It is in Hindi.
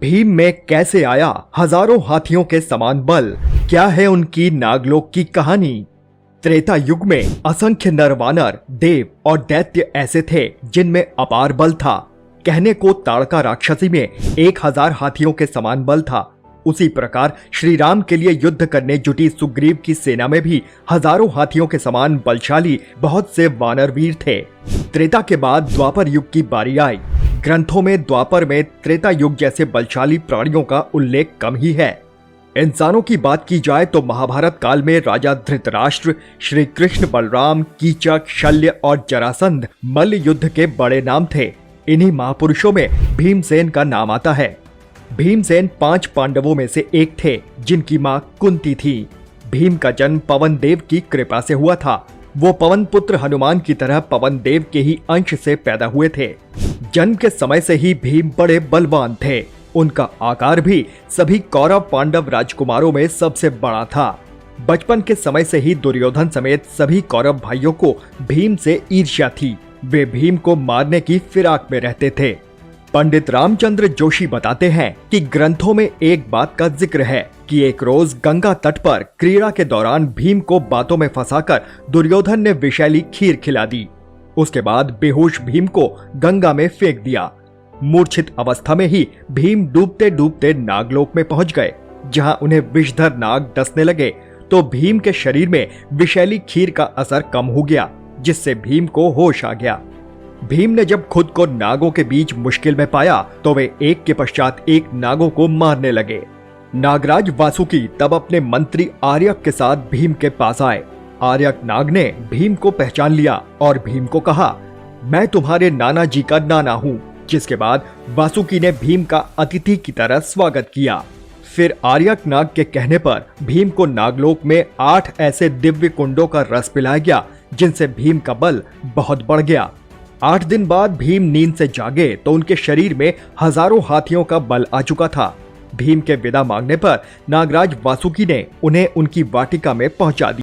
भीम में कैसे आया हजारों हाथियों के समान बल? क्या है उनकी नागलोक की कहानी? त्रेता युग में असंख्य नर वानर, देव और दैत्य ऐसे थे जिनमें अपार बल था। कहने को ताड़का राक्षसी में 1000 हाथियों के समान बल था। उसी प्रकार श्री राम के लिए युद्ध करने जुटी सुग्रीव की सेना में भी हजारों हाथियों के समान बलशाली बहुत से वानर वीर थे। त्रेता के बाद द्वापर युग की बारी आई। ग्रंथों में द्वापर में त्रेता युग जैसे बलशाली प्राणियों का उल्लेख कम ही है। इंसानों की बात की जाए तो महाभारत काल में राजा धृतराष्ट्र, श्री कृष्ण, बलराम, कीचक, शल्य और जरासंध मल्ल युद्ध के बड़े नाम थे। इन्हीं महापुरुषों में भीमसेन का नाम आता है। भीमसेन 5 पांडवों में से एक थे जिनकी मां कुंती थी। भीम का जन्म पवन देव की कृपा से हुआ था। वो पवन पुत्र हनुमान की तरह पवन देव के ही अंश से पैदा हुए थे। जन्म के समय से ही भीम बड़े बलवान थे। उनका आकार भी सभी कौरव पांडव राजकुमारों में सबसे बड़ा था। बचपन के समय से ही दुर्योधन समेत सभी कौरव भाइयों को भीम से ईर्ष्या थी। वे भीम को मारने की फिराक में रहते थे। पंडित रामचंद्र जोशी बताते हैं कि ग्रंथों में एक बात का जिक्र है कि एक रोज गंगा तट पर क्रीड़ा के दौरान भीम को बातों में फंसाकर दुर्योधन ने विषैली खीर खिला दी। उसके बाद बेहोश भीम को गंगा में फेंक दिया। मूर्छित अवस्था में ही भीम डूबते डूबते नागलोक में पहुंच गए। जहां उन्हें विषधर नाग डसने लगे तो भीम के शरीर में विषैली खीर का असर कम हो गया, जिससे भीम को होश आ गया। भीम ने जब खुद को नागों के बीच मुश्किल में पाया तो वे एक के पश्चात एक नागों को मारने लगे। नागराज वासुकी तब अपने मंत्री आर्यक के साथ भीम के पास आए। आर्यक नाग ने भीम को पहचान लिया और भीम को कहा, मैं तुम्हारे नाना जी का नाना हूँ। जिसके बाद वासुकी ने भीम का अतिथि की तरह स्वागत किया। फिर आर्यक नाग के कहने पर भीम को नागलोक में 8 ऐसे दिव्य कुंडों का रस पिलाया गया जिनसे भीम का बल बहुत बढ़ गया। 8 दिन बाद भीम नींद से जागे तो उनके शरीर में हजारों हाथियों का बल आ चुका था। भीम के विदा मांगने पर नागराज वासुकी ने उन्हें उनकी वाटिका में पहुंचा दिया।